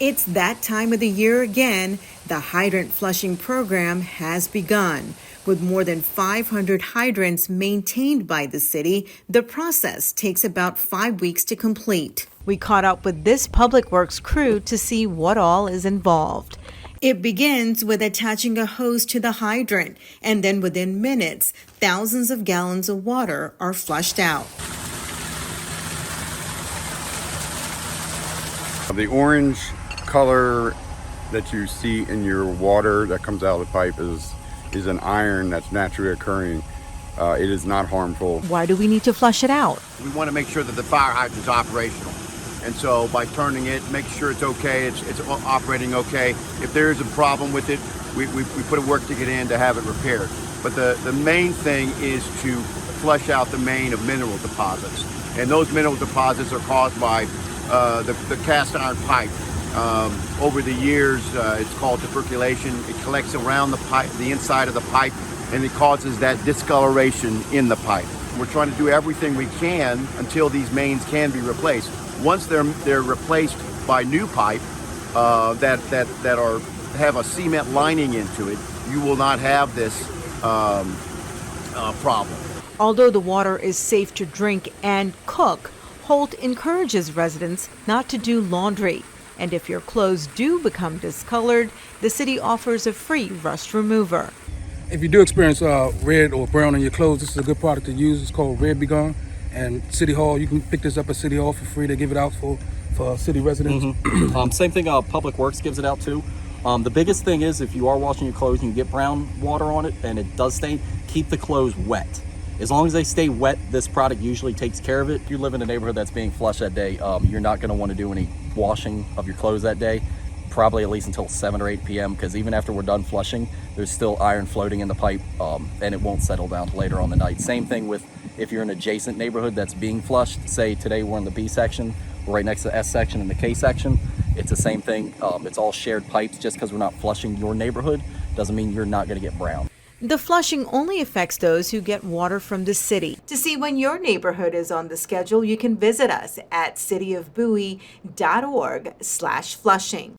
It's that time of the year again. The hydrant flushing program has begun. With more than 500 hydrants maintained by the city, the process takes about 5 weeks to complete. We caught up with this Public Works crew to see what all is involved. It begins with attaching a hose to the hydrant, and then within minutes, thousands of gallons of water are flushed out. The orange color that you see in your water that comes out of the pipe is an iron that's naturally occurring. It is not harmful. Why do we need to flush it out? We want to make sure that the fire hydrant is operational. And so by turning it, make sure it's okay, it's operating okay. If there is a problem with it, we put a work ticket in to have it repaired. But the main thing is to flush out the main of mineral deposits. And those mineral deposits are caused by the cast iron pipe. Over the years, it's called percolation. It collects around the pipe, the inside of the pipe, and it causes that discoloration in the pipe. We're trying to do everything we can until these mains can be replaced. Once they're replaced by new pipe that have a cement lining into it, you will not have this problem. Although the water is safe to drink and cook, Holt encourages residents not to do laundry. And if your clothes do become discolored, the city offers a free rust remover. If you do experience red or brown on your clothes, this is a good product to use. It's called Red Be Gone. And City Hall, you can pick this up at City Hall for free. They give it out for city residents. Mm-hmm. Same thing Public Works gives it out too. The biggest thing is if you are washing your clothes and you get brown water on it and it does stain, keep the clothes wet. As long as they stay wet, this product usually takes care of it. If you live in a neighborhood that's being flushed that day, you're not going to want to do any washing of your clothes that day, probably at least until 7 or 8 p.m. because even after we're done flushing, there's still iron floating in the pipe and it won't settle down later on the night. Same thing with if you're in an adjacent neighborhood that's being flushed. Say today we're in the B section, we're right next to the S section and the K section. It's the same thing. It's all shared pipes. Just because we're not flushing your neighborhood doesn't mean you're not going to get brown. The flushing only affects those who get water from the city. To see when your neighborhood is on the schedule, you can visit us at cityofbowie.org/flushing.